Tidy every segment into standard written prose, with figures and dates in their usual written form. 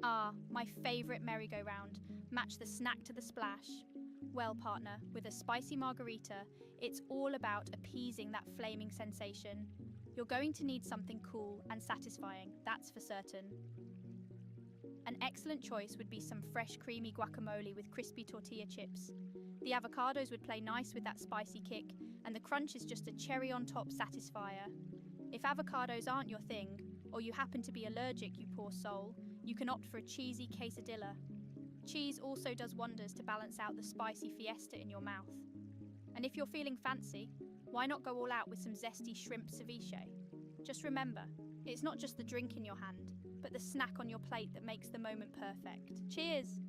Ah, my favourite merry-go-round. Match the snack to the splash. Well, partner, with a spicy margarita, it's all about appeasing that flaming sensation. You're going to need something cool and satisfying, that's for certain. An excellent choice would be some fresh creamy guacamole with crispy tortilla chips. The avocados would play nice with that spicy kick, and the crunch is just a cherry on top satisfier. If avocados aren't your thing, or you happen to be allergic, you poor soul, you can opt for a cheesy quesadilla. Cheese also does wonders to balance out the spicy fiesta in your mouth. And if you're feeling fancy, why not go all out with some zesty shrimp ceviche? Just remember, it's not just the drink in your hand, but the snack on your plate that makes the moment perfect. Cheers!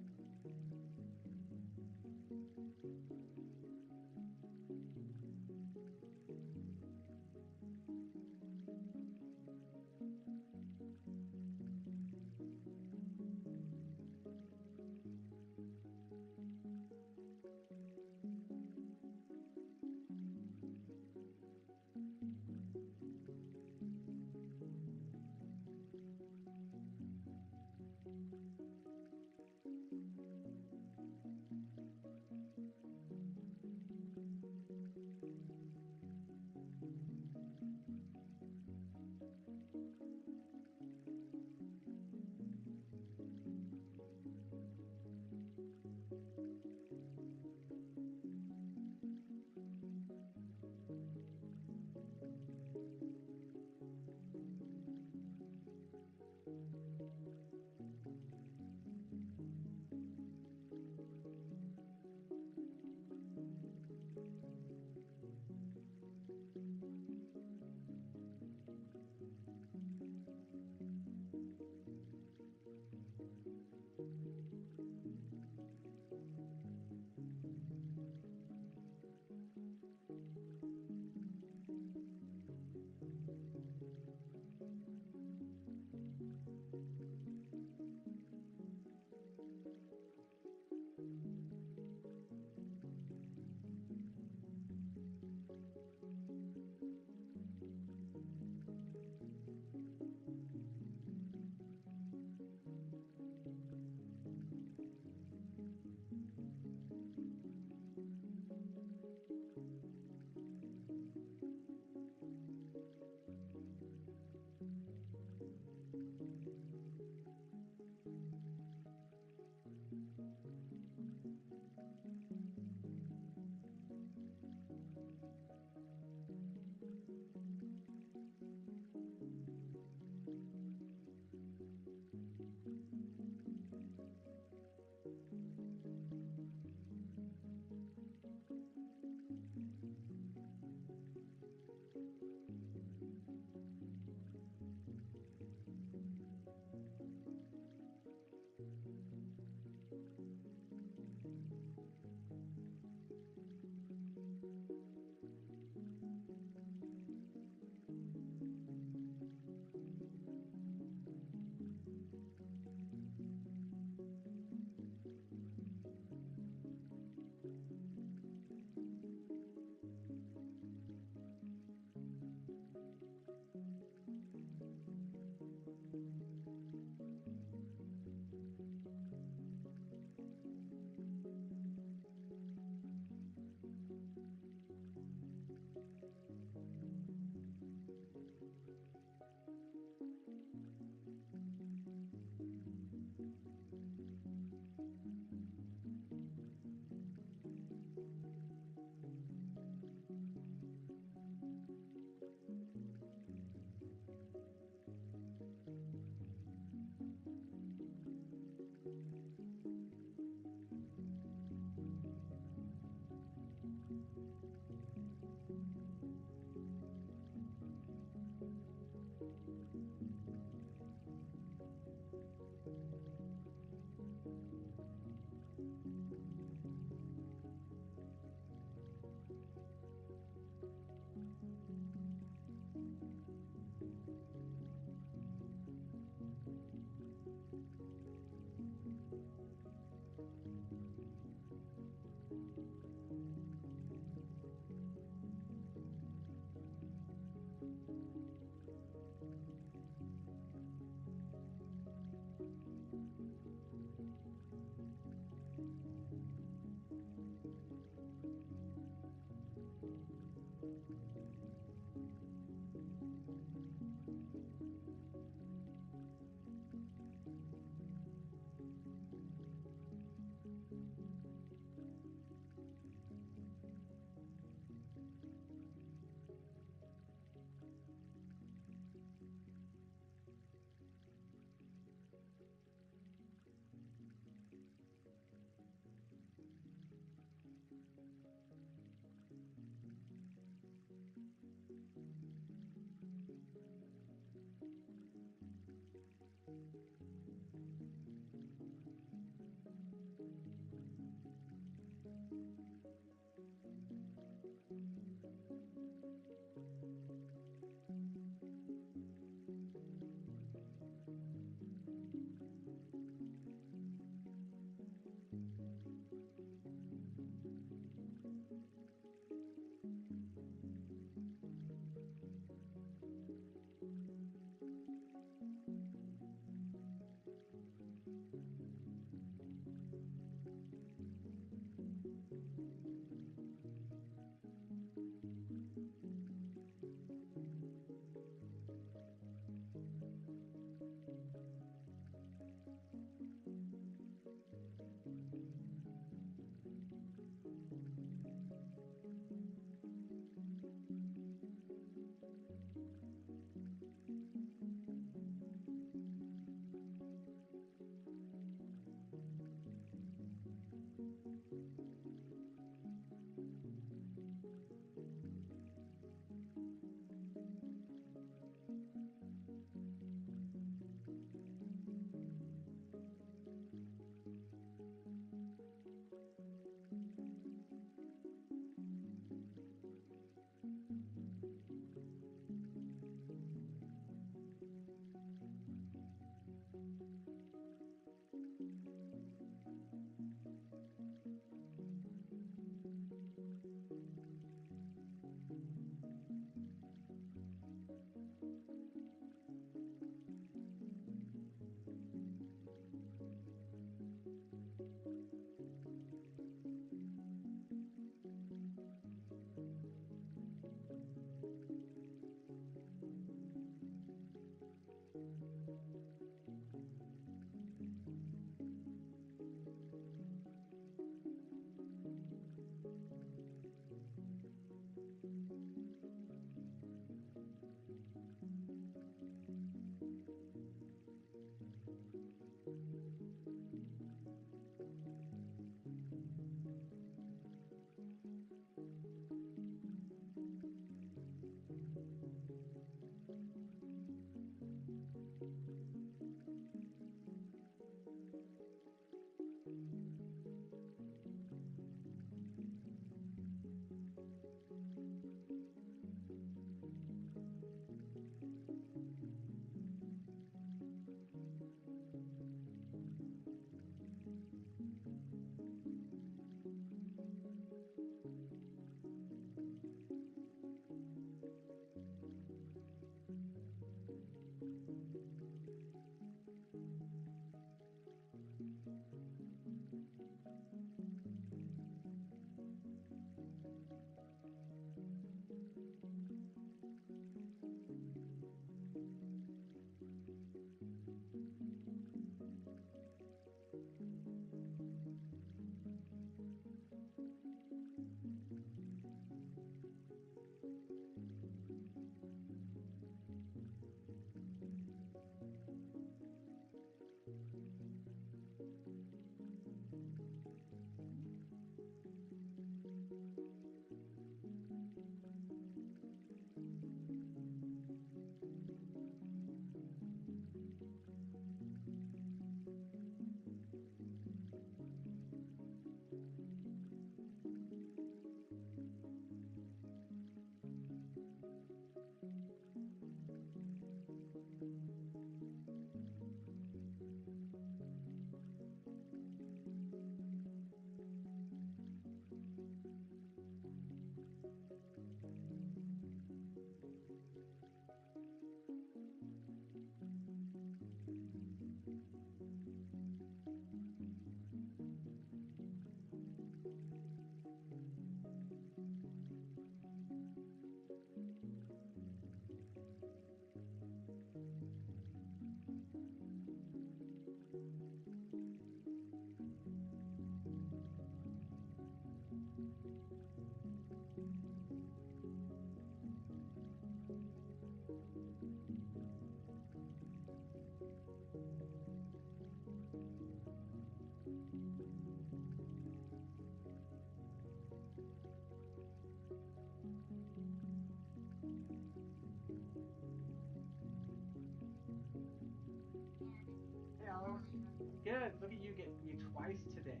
good. Look at you getting me twice today.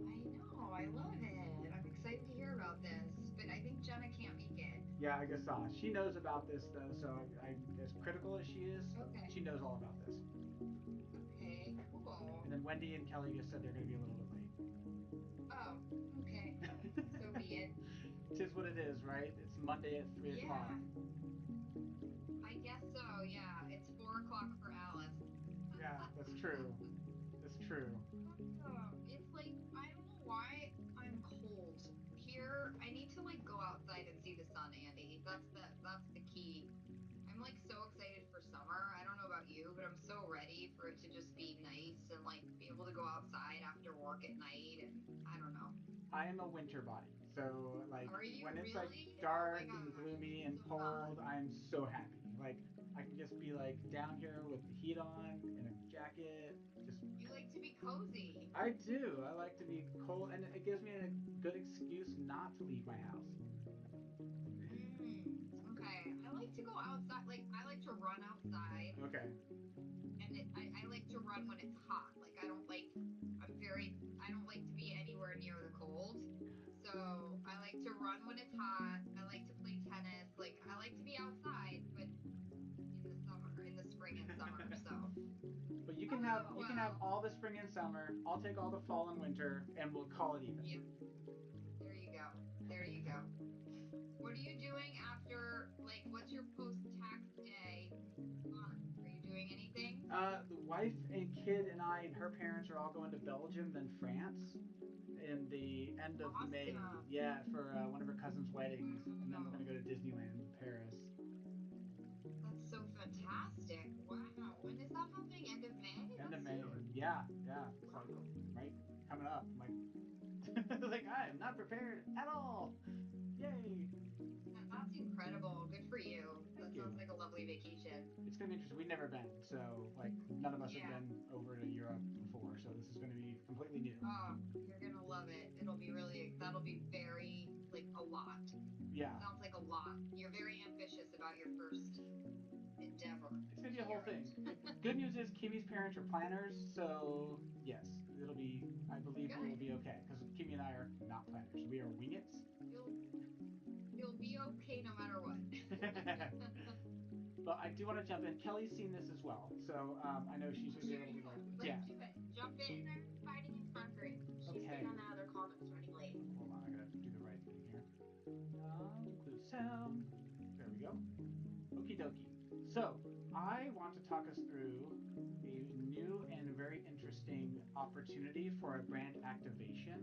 I know. I love it. I'm excited to hear about this, but I think Jenna can't make it. Yeah, I guess she knows about this though. So as critical as she is, Okay. she knows all about this. Okay. Cool. And then Wendy and Kelly just said they're going to be a little bit late. Oh, okay. So be it. Tis what it is, right? It's Monday at 3 o'clock. Yeah, I guess so. Yeah, it's 4 o'clock for Alice. Yeah, that's true. That's true. It's like I don't know why I'm cold here. I need to like go outside and see the sun, Andy. That's the key. I'm like so excited for summer. I don't know about you, but I'm so ready for it to just be nice and like be able to go outside after work at night and I don't know. I am a winter body. So like Are you when it's like really? Oh my dark and gosh, gloomy I'm and so cold, not. I'm so happy. Like I can just be like down here with the heat on in a jacket. Just You like to be cozy. I do. I like to be cold and it gives me a good excuse not to leave my house. Mm, okay. I like to go outside. Like I like to run outside Okay. and I like to run when it's hot. Like I don't like to be anywhere near the cold. So I like to run when it's hot. I like to play tennis. Like I like to be outside, but in the summer, in the spring and summer. So But oh you can have well. all the spring and summer. I'll take all the fall and winter and we'll call it even. Yeah, there you go. There you go. What are you doing after like what's your post tax day fun? Are you doing anything? The wife and kid and I and her parents are all going to Belgium, then France in the end of May. Awesome. Yeah, for one of her cousin's weddings, and then we're gonna Wow. go to Disneyland in Paris. That's so fantastic. Wow. When is that happening? End of May? End of That's May. soon. Yeah, yeah. It's like Wow. right coming up. I'm like, like I am not prepared at all. Yay! That's incredible. Good for you. Thank That sounds you. like a lovely vacation. It's gonna be interesting. We've never been, so like none of us have Yeah. been over to Europe before, so this is gonna be completely new. Oh, you're gonna love it. It'll be really, that'll be very, like, a lot. Yeah, Sounds like a lot. You're very ambitious about your first endeavor it's gonna be to a whole Europe. thing. Good news is Kimmy's parents are planners, so yes, it'll be. I believe we will Good. be okay because Kimmy and I are not planners. We are wingets. You'll you'll be okay no matter what. But I do want to jump in. Kelly's seen this as well, so I know she's Oh, gonna be sure, able to yeah. like, Let's yeah. do it. Jump in. I'm inviting in front group. She's getting on Okay, that other call that's running late. hold on. I gotta do the right thing here. Include sound. There we go. Okie dokie. So, I want to talk us through a new and very interesting opportunity for a brand activation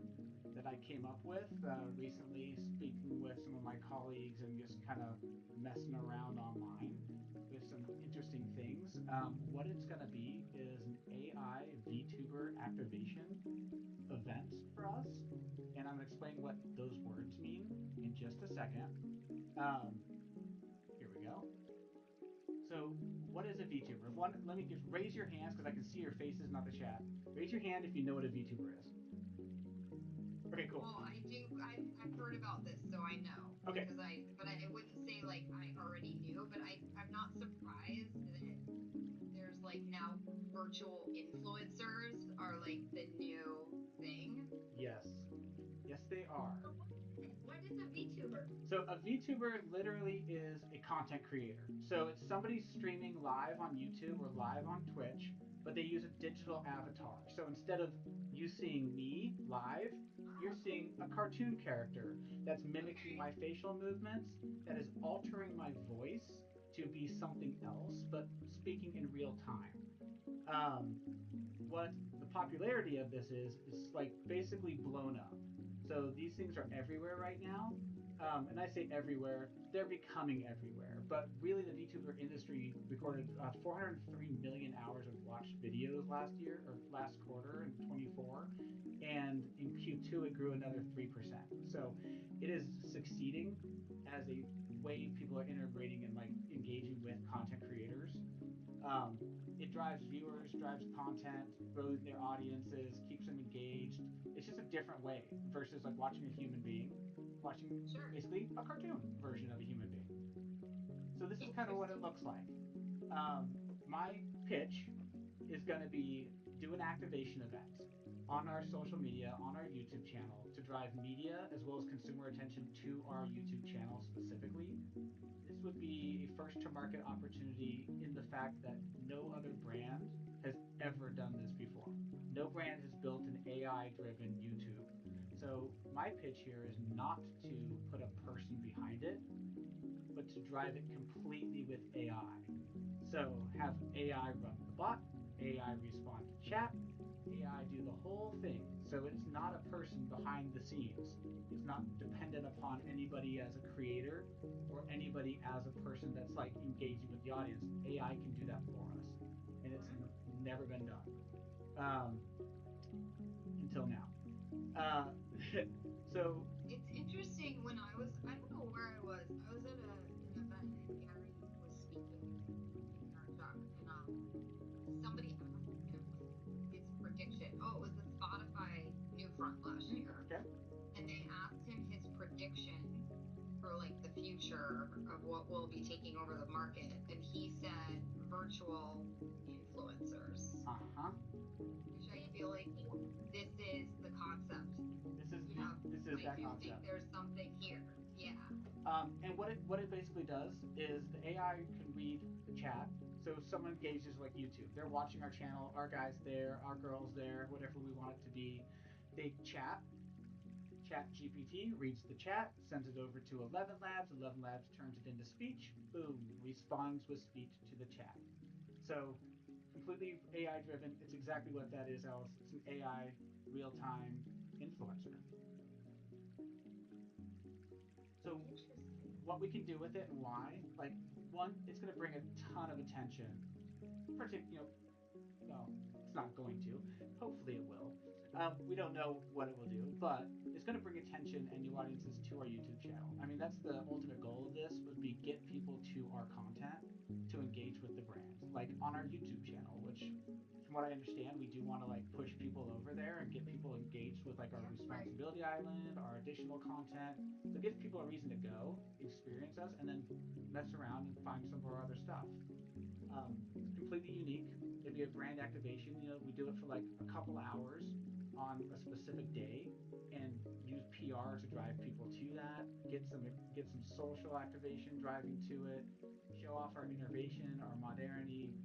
that I came up with recently, speaking with some of my colleagues and just kind of messing around online with some interesting things. What it's going to be is an AI VTuber activation event for us. And I'm going to explain what those words mean in just a second. Um, Here we go. So, what is a VTuber? If one, let me just raise your hands because I can see your faces, not the chat. Raise your hand if you know what a VTuber is. Okay, cool. Well, I do. I've heard about this, so I know Okay, because but I wouldn't say like I already knew, but I'm not surprised that there's like now virtual influencers are like the new thing. yes, yes, they are. So what is a VTuber? So a VTuber literally is a content creator. So it's somebody streaming live on YouTube or live on Twitch, but they use a digital avatar. So instead of you seeing me live, you're Oh, seeing a cartoon character that's mimicking okay. my facial movements, that is altering my voice to be something else, but speaking in real time. Um, what the popularity of this is like basically blown up. So these things are everywhere right now. And I say everywhere, they're becoming everywhere. But really, the VTuber industry recorded 403 million hours of watched videos last year or last quarter in 24. And in Q2, it grew another 3%. So it is succeeding as a way people are integrating and like engaging with content creators. um, it drives viewers, drives content, grows their audiences, keeps them engaged. It's just a different way versus like watching a human being, watching Sure. basically a cartoon version of a human being. So this is kind of what it Interesting. looks like. My pitch is going to be do an activation event on our social media, on our YouTube channel, to drive media as well as consumer attention to our YouTube channel specifically. This would be a first to market opportunity in the fact that no other brand has ever done this before. No brand has built an AI driven YouTube. So, my pitch here is not to put a person behind it, but to drive it completely with AI. So, have AI run the bot, AI respond to chat, AI do the whole thing. So it's not a person behind the scenes. It's not dependent upon anybody as a creator or anybody as a person that's like engaging with the audience. AI can do that for us, and it's never been done until now. Uh, so It's interesting. When I don't know where I was at an event and Gary was speaking in our chat, and somebody asked him his prediction. Oh, it was the Spotify new front last year, okay, and they asked him his prediction for like the future of what will be taking over the market, and he said virtual influencers, uh huh. which I feel like this is the concept. Yeah, This is I that do think concept. there's something here. Yeah. And what it basically does is the AI can read the chat. So if someone engages like YouTube, they're watching our channel, our guys there, our girls there, whatever we want it to be. They chat. Chat GPT reads the chat, sends it over to 11 Labs. 11 Labs turns it into speech. Boom, responds with speech to the chat. So completely AI driven. It's exactly what that is, Alice. It's an AI real time influencer. So Interesting. what we can do with it and why, like, one, it's going to bring a ton of attention. Well, it's not going to. Hopefully, it will. We don't know what it will do, but it's going to bring attention and new audiences to our YouTube channel. I mean, that's the ultimate goal of this: would be get people to our content to engage with the brand, like on our YouTube channel. Which, from what I understand, we do want to like push people over there and get people engaged with like our Yeah, right. responsibility island, our additional content. So it gives people a reason to go experience us and then mess around and find some of our other stuff. It's completely unique. It'd be a brand activation. You know, we do it for like a couple hours on a specific day, and use PR to drive people to that. Get some social activation driving to it. Show off our innovation, our modernity.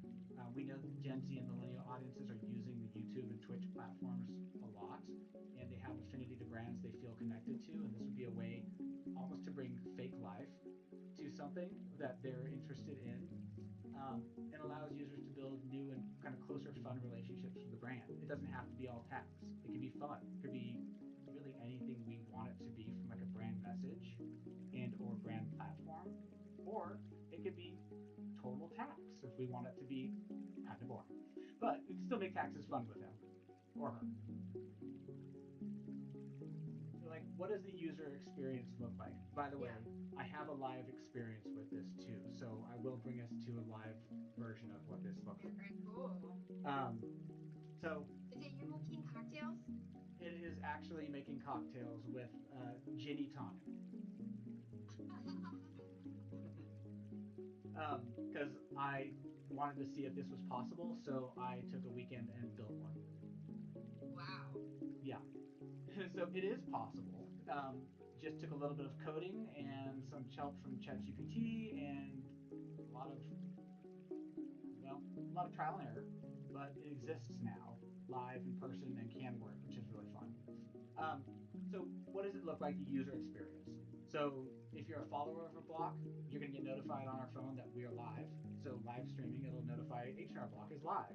We know that the Gen Z and millennial audiences are using the YouTube and Twitch platforms a lot, and they have affinity to brands they feel connected to. And this would be a way, almost to bring fake life to something that they're interested in, and allows users to build new and kind of closer, fun relationships with the brand. It doesn't have to be all tax. It can be fun. It could be really anything we want it to be, from like a brand message and or brand platform, or it could be total tax if we want it to be kind of boring. But we can still make taxes fun with him or her. So, like, what does the user experience look like? By the way, Yeah. I have a live experience with this too, so I will bring us to a live version of what this looks like. Very cool. So Is it you making cocktails? it is actually making cocktails with Ginny Tonic, because I wanted to see if this was possible, so I took a weekend and built one. Wow. Yeah, so it is possible. Just took a little bit of coding and some help from ChatGPT and a lot of a lot of trial and error, but it exists now, live in person, and can work, which is really fun. Um, so what does it look like, the user experience? So if you're a follower of a block, you're going to get notified on our phone that we are live. So live streaming, it'll notify H&R Block is live.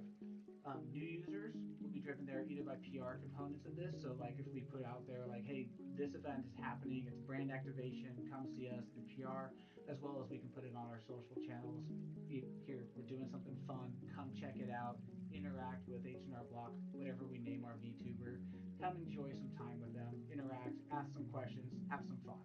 New users will be driven there either by PR components of this. So like if we put out there like, hey, this event is happening, it's brand activation, come see us through PR, as well as we can put it on our social channels. Here, we're doing something fun, come check it out, interact with H&R Block, whatever we name our VTuber. Come enjoy some time with them, interact, ask some questions, have some fun.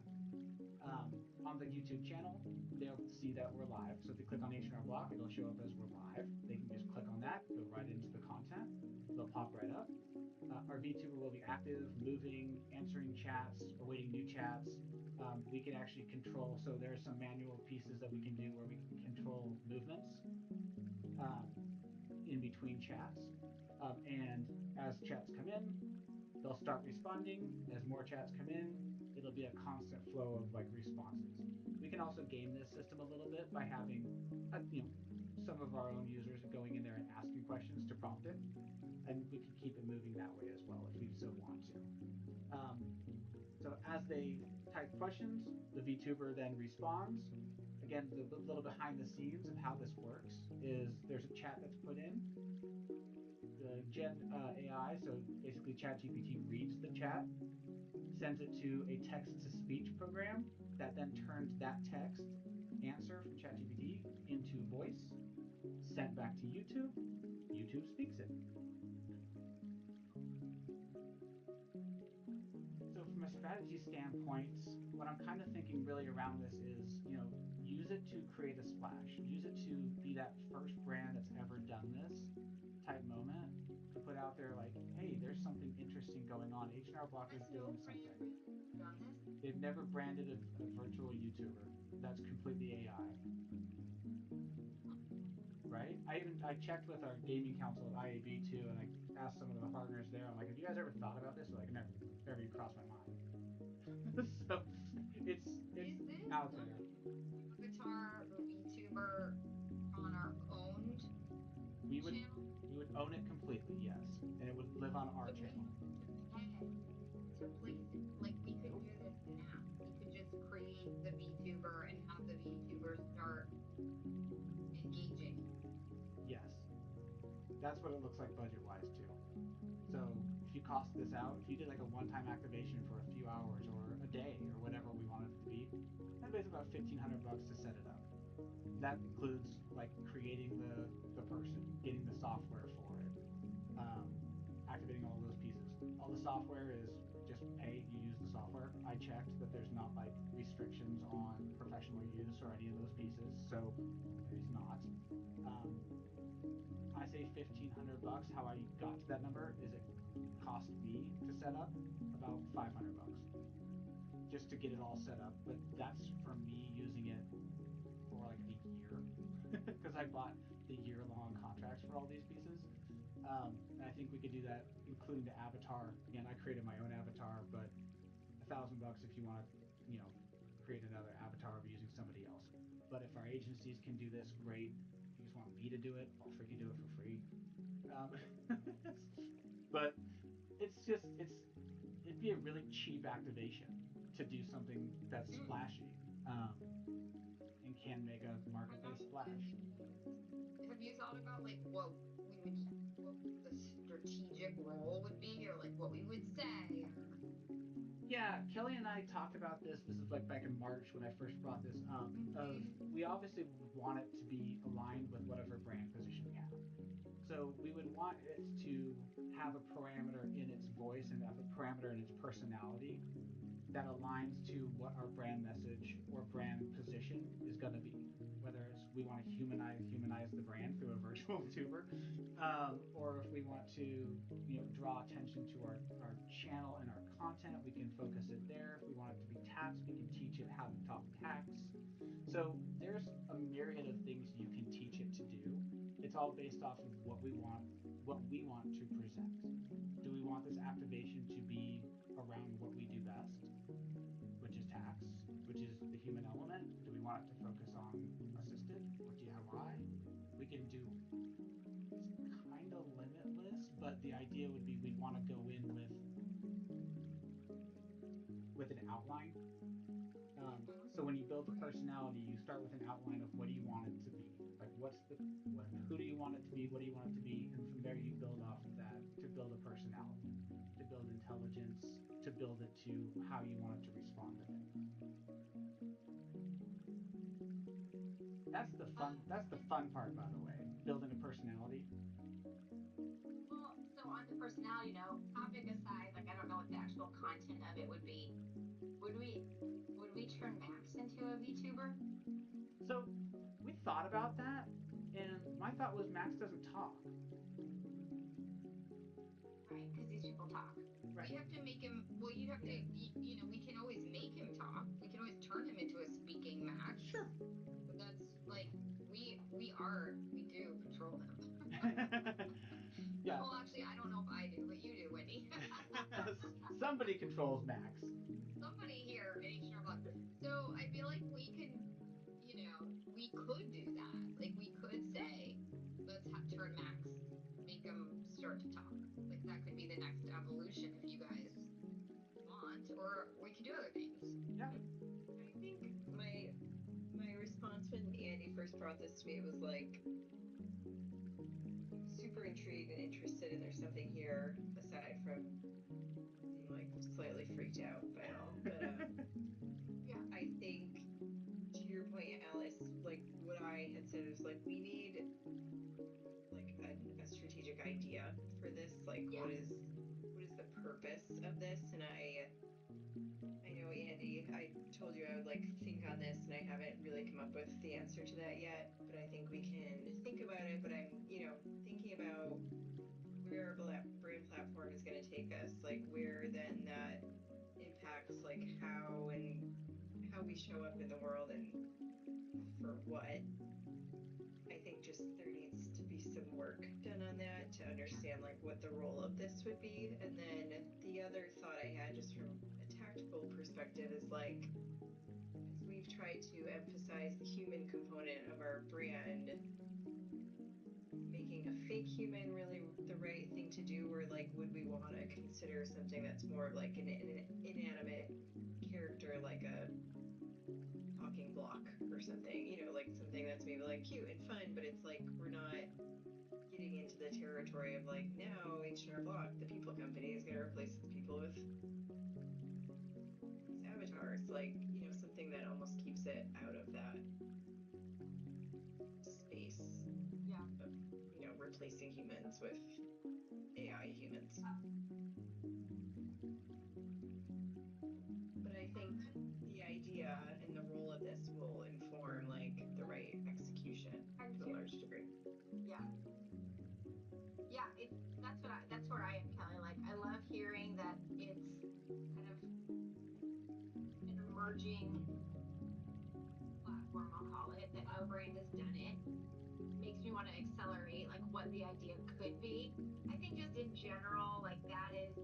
On the YouTube channel, they'll see that we're live. So if they click on H&R Block, it'll show up as we're live. They can just click on that, go right into the content. They'll pop right up. Our VTuber will be active, moving, answering chats, awaiting new chats. We can actually control, so there are some manual pieces that we can do where we can control movements um, in between chats. And as chats come in, they'll start responding. As more chats come in, it'll be a constant flow of like responses. We can also game this system a little bit by having, some of our own users going in there and asking questions to prompt it, and we can keep it moving that way as well if we so want to. Um, so as they type questions, the VTuber then responds. Again, the little behind the scenes of how this works is there's a chat that's put in. The Gen AI, so basically ChatGPT reads the chat, sends it to a text to speech program that then turns that text answer from ChatGPT into voice, sent back to YouTube. YouTube speaks it. So from a strategy standpoint, what I'm kind of thinking really around this is, use it to create a splash. Use it to be that first brand that's ever done this type moment to put out there like, hey, there's something interesting going on. H&R Block is Has no doing brand something. done this? They've never branded a virtual YouTuber. That's completely AI, right? I checked with our gaming council at IAB too, and I asked some of the partners there. I'm like, have you guys ever thought about this? They're like, never even crossed my mind. So it's Is this out there. Avatar or VTuber on our owned We would channel? we would own it completely, yes, and it would live on our So we channel. have to pay to place it. Like we could Nope. do this now. We could just create the VTuber and have the VTuber start engaging. Yes, that's what it looks like budget wise too. So if you cost this out, if you did like a one-time activation for a few hours or a day or whatever we wanted it to be, that basically about $1,500 to set it up. That includes like creating the person, getting the software for it, um, activating all those pieces. All the software is just pay, you use the software. I checked that there's not like restrictions on professional use or any of those pieces, so there is not. Um, I say $1,500. How I got to that number is it cost me to set up about $500 just to get it all set up. But that's for me using it for like a year because I bought the year-long contracts for all these pieces. And I think we could do that, including the avatar. Again, I created my own avatar, but $1,000 if you want to, create another avatar of using somebody else. But if our agencies can do this, great. If you just want me to do it, I'll freaking do it for free. Um, but it'd be a really cheap activation to do something that's Mm. splashy, and can make a marketplace splash. Have you thought about like we would, what the strategic role would be, or like what we would say, or? Yeah, Kelly and I talked about this. This is like back in March when I first brought this up. Of Mhm. we obviously would want it to be aligned with whatever brand position we have. So we would want it to have a parameter in its voice and have a parameter in its personality that aligns to what our brand message or brand position is going to be. Whether it's we want to humanize the brand through a virtual tuber, or if we want to draw attention to our channel and our content, we can focus it there. If we want it to be tax, we can teach it how to talk tax. So there's a myriad of things you can teach it to do. It's all based off of what we want to present. Do we want this activation to be around what we do best, which is tax, which is the human element? Do we want it to focus on assisted or DIY? We can do, it's kind of limitless, but the idea would be we'd want to go in with an outline. So when you build the personality, you start with an outline of what do you want it to be, like who do you want it to be, what do you want it to be, and from there you build off of that to build a personality, to build intelligence, to build it to how you want it to respond to things. That's the fun part, by the way, building a personality. Well, so on the personality note, topic aside, like I don't know what the actual content of it would be. Would we would we turn Max into a VTuber? So we thought about that, and my thought was Max doesn't talk. Right, because these people talk. We Right. have to make him. Well, you'd have to. We can always make him talk. We can always turn him into a speaking Max. Sure. But that's like we do control him. Yeah. Well, actually, I don't know if I do, but you do, Wendy. Somebody controls Max. Somebody here at H&R Block. So I feel like we can, we could do that. Like we could say, let's turn Max, make him start to talk. Like that could be the next evolution if you guys want, or we could do other things. Yeah. I think my response when Andy first brought this to me was like, I'm super intrigued and interested, and there's something here aside from being like slightly freaked out by it all. But Yeah. I think to your point, Alice, like what I had said was like we need like a strategic idea for this. Like Yeah. what is the purpose of this? And I know, Andy, I told you I would like think on this, and I haven't really come up with the answer to that yet. But I think we can think about it. But I'm, thinking about where a brand platform is going to take us, like where then that impacts like how we show up in the world and for what. I think just there needs to be some work done on that to understand like what the role of this would be. And then the other thought I had just from a tactical perspective is like, as we've tried to emphasize the human component of our brand, is making a fake human really the right thing to do? Or like, would we want to consider something that's more of like an inanimate character, like a talking block or something, like something that's maybe like cute and fun, but it's like we're not getting into the territory of like now H&R Block, the people company, is going to replace its people with these avatars, like something that almost keeps it out of that space Yeah. of replacing humans with AI humans. But I think the idea and the role of this will inform like the right execution to a large degree. Yeah. Yeah, that's where I am, Kelly. Like I love hearing that it's kind of an emerging platform, I'll call it, that no brand has done it. Makes me want to accelerate like what the idea could be. I think just in general, like that is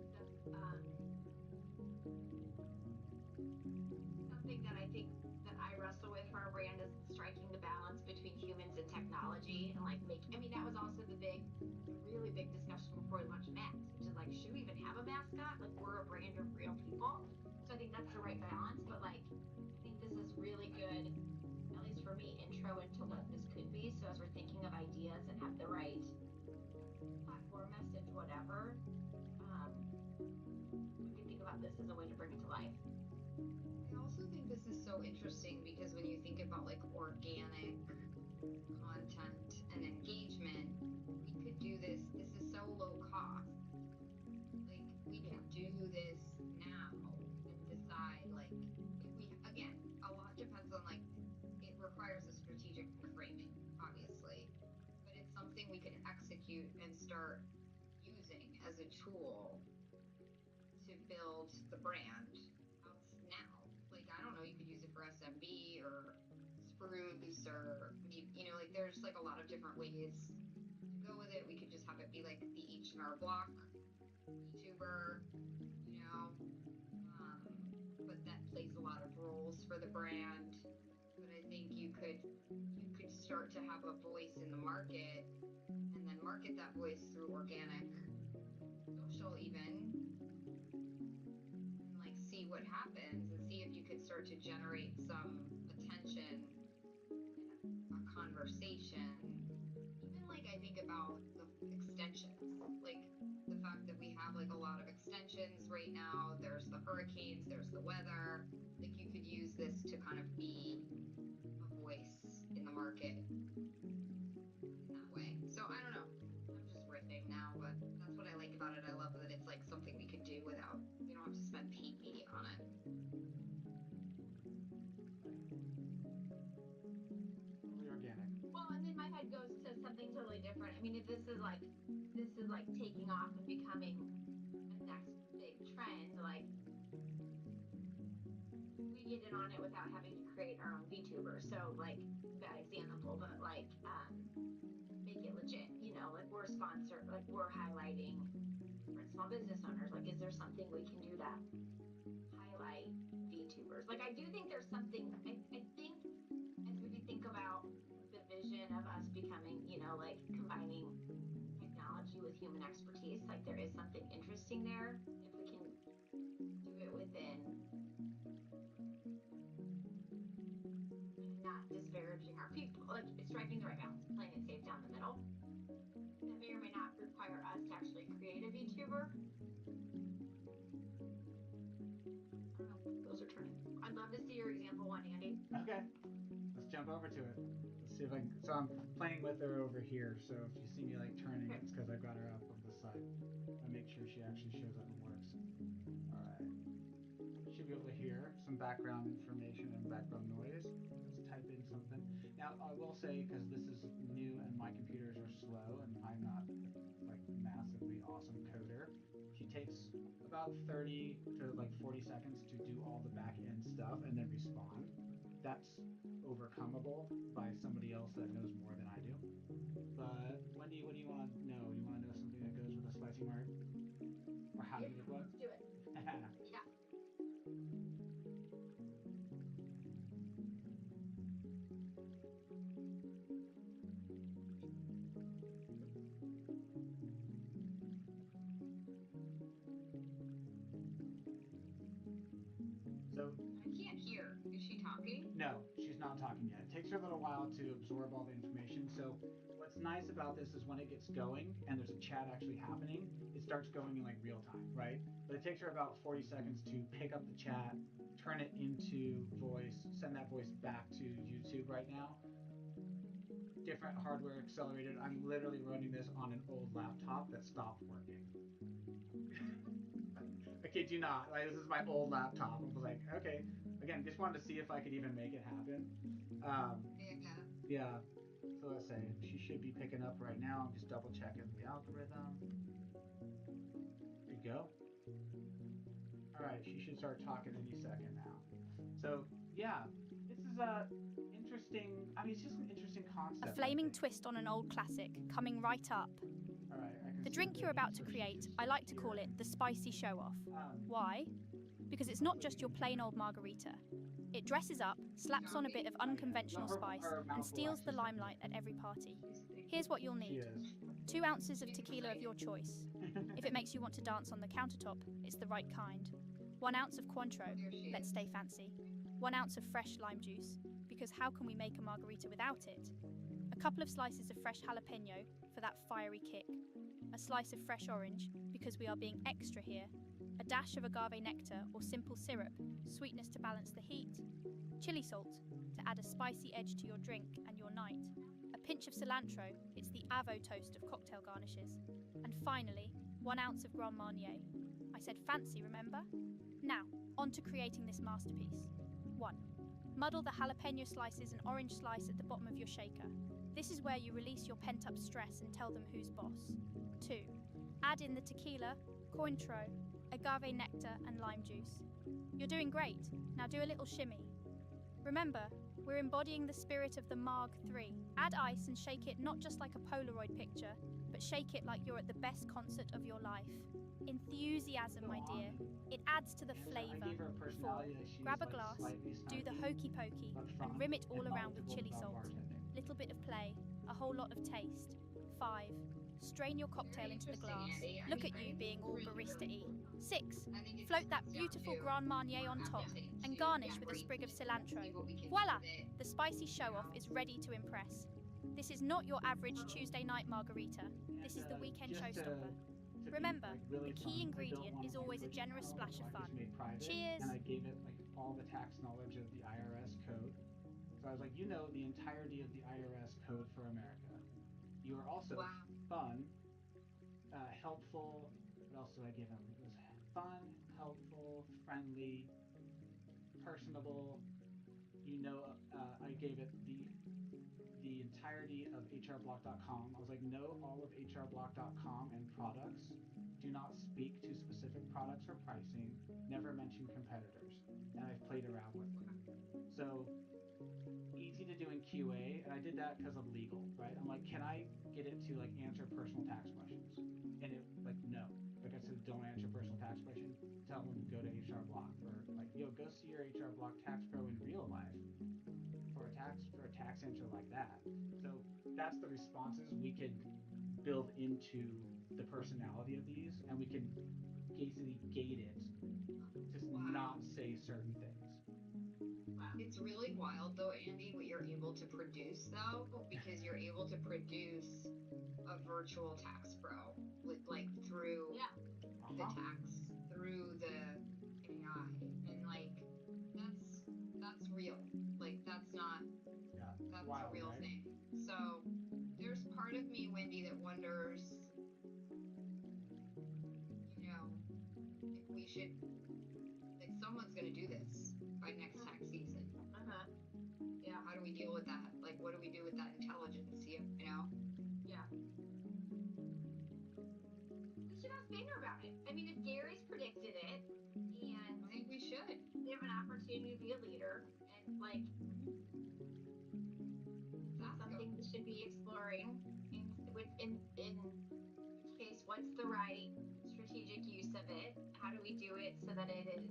something that I think that I wrestle with for our brand is striking the balance between humans and technology and like that was also the really big discussion before we launched Max, which is like, should we even have a mascot? Like we're a brand of real people. So I think that's the right balance. But like, I think this is really good, at least for me, intro into what this could be. So as we're thinking of ideas and have the right platform message, whatever, we can think about this as a way to bring it to life. I also think this is so interesting because when you think about like organic content and engagement, we could do this. This is so low cost. Like we could do this now and decide like if we again, a lot depends on like it requires a strategic framing, obviously, but it's something we can execute and start using as a tool to build the brand out now. Like I don't know, you could use it for SMB or spruce or like there's like a lot of different ways to go with it. We could just have it be like the H&R Block YouTuber, you know, um, but that plays a lot of roles for the brand. But I think you could start to have a voice in the market and then market that voice through organic social even and like see what happens and see if you could start to generate some attention and a conversation. Even like I think about the extensions, like the fact that we have like a lot of extensions right now. There's the hurricanes, there's the weather. Like you could use this to kind of be a voice in the market in that way. So I don't know. I'm just riffing now, but that's what I like about it. I love that it's like something we could do without we don't have to spend PP on it. Totally organic. Well, and then my head goes to something totally different. I mean, if this is like taking off and becoming a next big trend, like we get in on it without having to create our own VTuber. So like bad example, but like make it legit, like we're sponsor, like we're highlighting small business owners. Like, is there something we can do to highlight VTubers? Like, I do think there's something. I think as we think about the vision of us becoming, like combining technology with human expertise, like there is something interesting there if we can do it within not disparaging our people, like striking the right balance, playing it safe down the middle. That may or may not require us to actually create a VTuber. I don't know. Wheels are turning. I'd love to see your example one, Andy. Okay, let's jump over to it. Let's see if I can. So I'm playing with her over here. So if you see me like turning, Okay. it's because I've got her up on the side. I make sure she actually shows up and works. All right. Should be able to hear some background information and background noise. Let's type in something. Now I will say, because this is new and my computers are slow and I'm not like massively awesome coder, she takes about 30 to like 40 seconds to do all the back end stuff and then respond. That's overcomeable by somebody else that knows more than I do. But Wendy, what do you want to know? You want to know something that goes with a spicy mark? Or how to make one? Let's do it. Yeah. So I can't hear. Is she talking? no, she's not talking yet. It takes her a little while to absorb all the information. So what's nice about this is when it gets going and there's a chat actually happening, it starts going in like real time, right? But it takes her about 40 seconds to pick up the chat, turn it into voice, send that voice back to YouTube right now. Different hardware accelerated. I'm literally running this on an old laptop that stopped working. I kid you not. Like, this is my old laptop. I was like, okay. Again, just wanted to see if I could even make it happen. Yeah. Yeah. So let's say she should be picking up right now. I'm just double checking the algorithm. There you go. All right, she should start talking any second now. So yeah, this is interesting. I mean, it's just an interesting concept. A flaming twist on an old classic, coming right up. All right, I can The see drink you're about to so she create, should I like to start call here. it the spicy show-off. Why? Because it's not just your plain old margarita. It dresses up, slaps on a bit of unconventional spice, and steals the limelight at every party. Here's what you'll She need. is. 2 ounces of tequila of your choice. If it makes you want to dance on the countertop, it's the right kind. 1 ounce of Cointreau, let's stay fancy. 1 ounce of fresh lime juice, because how can we make a margarita without it? A couple of slices of fresh jalapeno for that fiery kick. A slice of fresh orange, because we are being extra here. A dash of agave nectar or simple syrup, sweetness to balance the heat. Chili salt, to add a spicy edge to your drink and your night. A pinch of cilantro, it's the avo toast of cocktail garnishes. And finally, 1 ounce of Grand Marnier. I said fancy, remember? Now, on to creating this masterpiece. 1. Muddle the jalapeno slices and orange slice at the bottom of your shaker. This is where you release your pent-up stress and tell them who's boss. 2. Add in the tequila, Cointreau, agave nectar and lime juice. You're doing great. Now do a little shimmy. Remember, we're embodying the spirit of the Marg 3. Add ice and shake it not just like a Polaroid picture, but shake it like you're at the best concert of your life. Enthusiasm, my dear. It adds to the flavour. 4. Grab a glass, do the hokey pokey, and rim it all around with chili salt. Little bit of play, a whole lot of taste. 5. Strain your cocktail into the glass. Look at you being all barista-y. 6. Float that beautiful Grand Marnier on top and garnish with a sprig of cilantro. Voila! The spicy show-off is ready to impress. This is not your average Tuesday night margarita. This is the weekend showstopper. Remember, the key ingredient is always a generous splash of fun. Cheers! And I gave it like all the tax knowledge of the IRS code. So I was like, you know the entirety of the IRS code for America. You are also fun, helpful. What else did I give him? It was fun, helpful, friendly, personable. You know, I gave it the entirety of hrblock.com. I was like, know all of hrblock.com and products. Do not speak to specific products or pricing. Never mention competitors. And I've played around with them. So easy to do in QA, and I did that because of legal, right? I'm like, can I get it it to like answer personal tax questions, and it like no, like I said, don't answer personal tax question. Tell them go to HR Block, or like yo, go see your HR Block tax pro in real life for a tax answer like that. So that's the responses we could build into the personality of these, and we can easily gate it to Wow. not say certain things. Wow. It's really wild though, Andy, what you're able to produce though, because you're able to produce a virtual tax pro with like through Yeah. the Uh-huh. tax, through the AI. And like that's that's real. Like that's not Yeah, it's that's a wild, real right? thing. So there's part of me, Wendy, that wonders, you know, if we should like someone's gonna do this by next tax season. Uh-huh. You know, how do we deal with that? Like what do we do with that intelligence, you know? Yeah. We should ask Banner about it. I mean, if Gary's predicted it and I think we should. they have an opportunity to be a leader and like Let's it's ask them. something we should be exploring in which case what's the right strategic use of it? How do we do it so that it is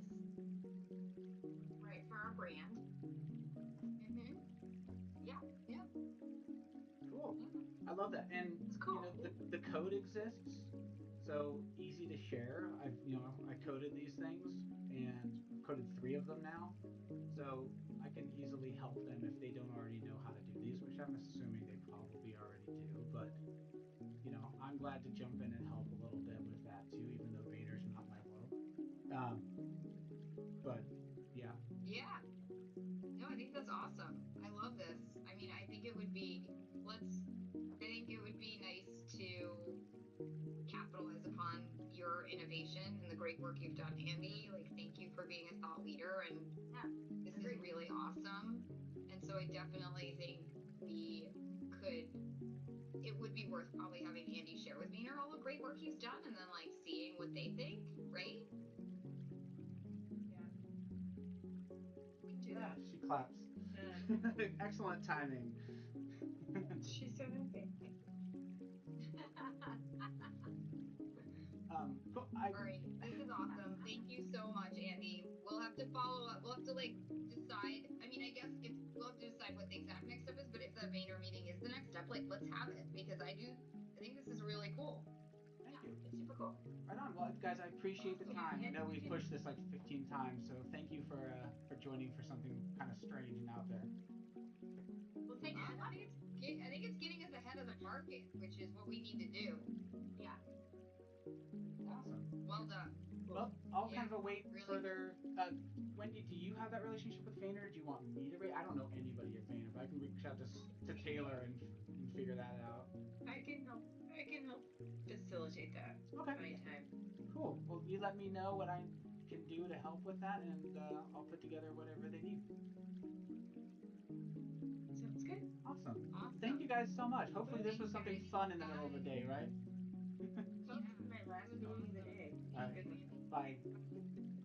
right for our brand? Mm-hmm. Yeah, Yeah. Cool. Yeah. I love that. And it's you cool. know, the code exists, so easy to share. I coded these things, and I've coded 3 of them now. So I can easily help them if they don't already know how to do these, which I'm assuming they probably already do, but I'm glad to jump in and help a little bit with that too, even though Vayner's not my world. Um, but yeah, Yeah. No, I think that's awesome. I love this. I mean, I think it would be let's I think it would be nice to capitalize upon your innovation and the great work you've done, Andy. Like thank you for being a thought leader, and Yeah, this is agreed. really awesome. And so I definitely think we could it would be worth probably having Andy share with me all the great work he's done and then like seeing what they think, right? Yeah. We can do yeah, that. she claps. Excellent timing. She's so happy. Cool. I All right, this is awesome. Thank you so much, Andy. We'll have to follow up. We'll have to like decide. I mean, I guess if we'll have to decide what the exact next step is, but if the Vayner meeting is the next step, like let's have it because I think this is really cool. thank Yeah, you. it's super cool. Right on. Well, guys, I appreciate the Awesome. Yeah, time. I and know we we've can pushed this like 15 times, so thank you for joining for something kind of strange and out there. well thank you. I love it. I think it's getting us ahead of the market, which is what we need to do. Yeah. Awesome. Well done. Cool. Well, I'll Yeah, kind of await really cool. further. Wendy, do you have that relationship with Vayner? Do you want me to? I don't know anybody at Vayner, but I can reach out to Taylor and figure that out. I can help. I can help facilitate that. Okay. Find time. Cool. Well, you let me know what I can do to help with that, and I'll put together whatever they need. Sounds good. Awesome. Thank Awesome. you guys so much. Hopefully, this Thanks, was something guys. fun in the middle of the Bye. day, right? Totally Yeah, my it last was meeting of the awesome. day. All Thank right. goodness. Bye. Bye.